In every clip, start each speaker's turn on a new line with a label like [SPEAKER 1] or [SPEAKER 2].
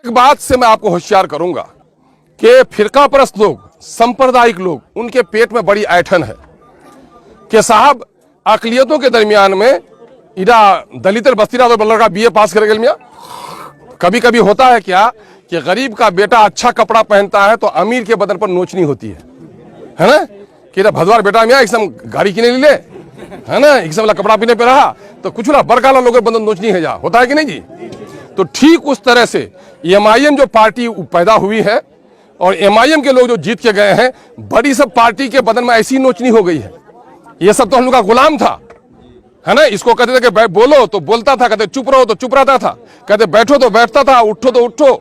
[SPEAKER 1] एक बात से मैं आपको होशियार करूंगा कि फिरका परस्त लोग, सांप्रदायिक लोग, उनके पेट में बड़ी ऐठन है कि साहब अकलियतों के दरमियान में इरा दलित बस्तीरा तो लड़का बीए पास कर गया। मियाँ कभी कभी होता है क्या कि गरीब का बेटा अच्छा कपड़ा पहनता है तो अमीर के बदन पर नोचनी होती है ना, कि भदवार बेटा मियाँ एकदम गाड़ी किने ले है ना, एकदम कपड़ा पीने पे रहा तो कुछ ना बरकाला लोगों बदन नोचनी है जा, होता है कि नहीं जी। तो ठीक उस तरह से एमआईएम जो पार्टी पैदा हुई है और एमआईएम के लोग जो जीत के गए हैं, बड़ी सब पार्टी के बदन में ऐसी नोचनी हो गई है। ये सब तो हम लोग का गुलाम था, है ना। इसको कहते थे कि बोलो तो बोलता था, कहते चुप रहो तो चुप रहता था, कहते बैठो तो बैठता था, उठो तो उठो,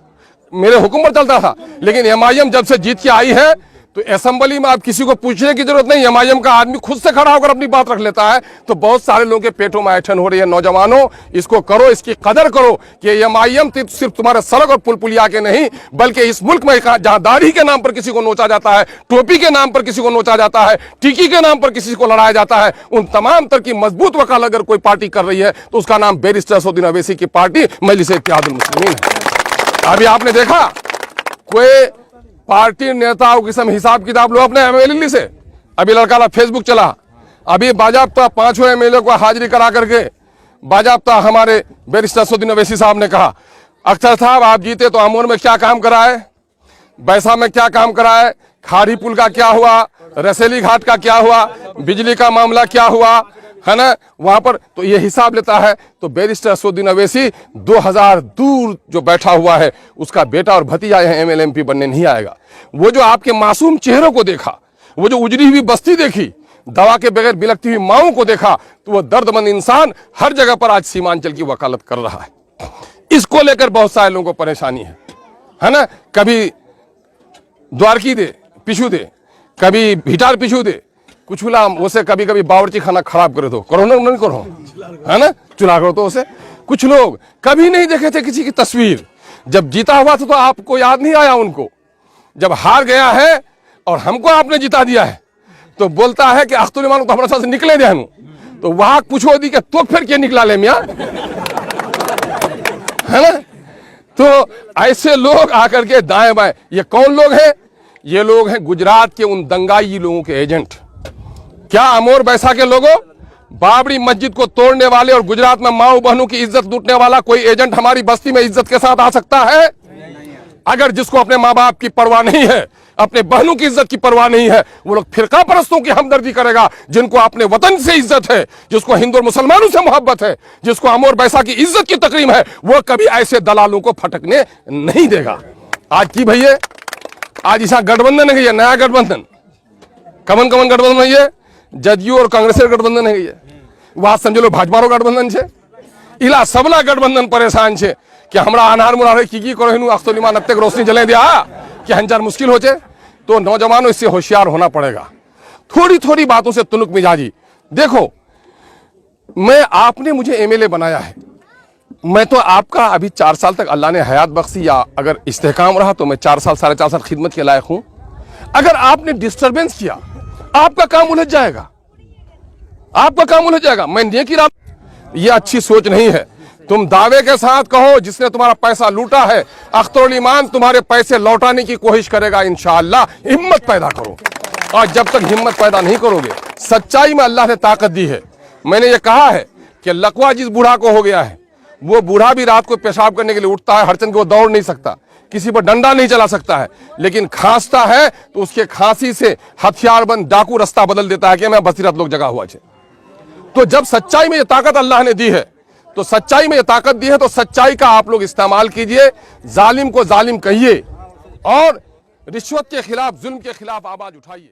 [SPEAKER 1] मेरे हुक्म पर चलता था। लेकिन एमआईएम जब से जीत के आई है तो असेंबली में आप किसी को पूछने की जरूरत नहीं, एमआईएम का आदमी खुद से खड़ा होकर अपनी बात रख लेता है। तो बहुत सारे लोगों के पेटों में ऐठन हो रही है। नौजवानों, इसको करो, इसकी कदर करो कि एमआईएम सिर्फ तुम्हारे सड़क और पुल पुलिया के नहीं, बल्कि इस मुल्क में जहां दाढ़ी के नाम पर किसी को नोचा जाता है, टोपी के नाम पर किसी को नोचा जाता है, टिकी के नाम पर किसी को लड़ाया जाता है, उन तमाम तरह की मजबूत वकालत अगर कोई पार्टी कर रही है तो उसका नाम बैरिस्टर असदुद्दीन ओवैसी की पार्टी मजलिस इत्तेहादुल मुस्लिमीन है। अभी आपने देखा कोई पार्टी नेताओं की सब हिसाब किताब लो अपने एमएलए से। अभी लड़का फेसबुक चला, अभी बाजाबता 5 एमएलए को हाजिरी करा करके बाजाबता हमारे बैरिस्टर असदुद्दीन ओवैसी साहब ने कहा, अख्तर साहब आप जीते तो अमोर में क्या काम कराए, बैसा में क्या काम कराए, खाड़ी पुल का क्या हुआ, रसेली घाट का क्या हुआ, बिजली का मामला क्या हुआ, है ना, वहां पर तो ये हिसाब लेता है। तो बैरिस्टर असदुद्दीन ओवैसी 2000 दूर जो बैठा हुआ है उसका बेटा और भतीजा यहाँ एमएलए एमपी बनने नहीं आएगा। वो जो आपके मासूम चेहरों को देखा, वो जो उजड़ी हुई बस्ती देखी, दवा के बगैर बिलखती हुई माओं को देखा, तो वो दर्दमंद इंसान हर जगह पर आज सीमांचल की वकालत कर रहा है। इसको लेकर बहुत सारे लोगों को परेशानी है ना। कभी द्वारकी दे पिछू दे, कभी भिटार पिछू दे, कुछ उसे कभी कभी बावर्ची खाना खराब कर दो, करो ना, नहीं करो, है ना, चुला करो तो उसे। कुछ लोग कभी नहीं देखे थे किसी की तस्वीर, जब जीता हुआ था तो आपको याद नहीं आया उनको, जब हार गया है और हमको आपने जिता दिया है तो बोलता है कि अख्तुल ईमान तो हमारे साथ निकले दे। तो वहां पूछो दी कि तो फिर क्या निकला ले मियाँ, है ना। तो ऐसे लोग आकर के दाएं बाएं, ये कौन लोग हैं? ये लोग हैं गुजरात के उन दंगाई लोगों के एजेंट। क्या अमोर बैसा के लोगों, बाबरी मस्जिद को तोड़ने वाले और गुजरात में माओ बहनों की इज्जत लूटने वाला कोई एजेंट हमारी बस्ती में इज्जत के साथ आ सकता है? अगर जिसको अपने माँ बाप की परवाह नहीं है, अपने बहनों की इज्जत की परवाह नहीं है, वो लोग फिरका परस्तों की हमदर्दी करेगा। जिनको अपने वतन से इज्जत है, जिसको हिंदू और मुसलमानों से मोहब्बत है, जिसको अमोर बैसा की इज्जत की तकरीम है, वो कभी ऐसे दलालों को फटकने नहीं देगा। आज की भैया, आज ऐसा गठबंधन है, नया गठबंधन, कमन कमन गठबंधन है, ये जदयू और कांग्रेस गठबंधन है, वहां समझ लो भाजपा गठबंधन है। इला सबला गठबंधन परेशान है कि हमरा अनार मुरारे की करो अख्तुल ईमान अब तक रोशनी जले दिया कि हंजार मुश्किल हो जाए। तो नौजवानों इससे होशियार होना पड़ेगा। थोड़ी थोड़ी बातों से तुनुक मिजाजी। देखो, आपने मुझे एमएलए बनाया है, मैं तो आपका अभी 4 साल तक अल्लाह ने हयात बख्शी या अगर इस्तेहकाम रहा तो मैं 4 साल 4.5 साल खिदमत के लायक हूं। अगर आपने डिस्टर्बेंस किया, आपका काम उलझ जाएगा, आपका काम उलझ जाएगा। मैं नेकी रात, ये अच्छी सोच नहीं है। तुम दावे के साथ कहो जिसने तुम्हारा पैसा लूटा है अख्तरुल ईमान तुम्हारे पैसे लौटाने की कोशिश करेगा इंशाअल्लाह। हिम्मत पैदा करो, और जब तक हिम्मत पैदा नहीं करोगे, सच्चाई में अल्लाह ने ताकत दी है। मैंने ये कहा है कि लकवा जिस बूढ़ा को हो गया है, वो बूढ़ा भी रात को पेशाब करने के लिए उठता है, हरचंद वो दौड़ नहीं सकता, किसी पर डंडा नहीं चला सकता है, लेकिन खांसता है तो उसके खांसी से हथियारबंद डाकू रास्ता बदल देता है कि मैं बसीरत लोग जगह हुआ है। तो जब सच्चाई में ये ताकत अल्लाह ने दी है, तो सच्चाई में ये ताकत दी है, तो सच्चाई का आप लोग इस्तेमाल कीजिए। जालिम को जालिम कहिए और रिश्वत के खिलाफ, जुल्म के खिलाफ आवाज उठाइए।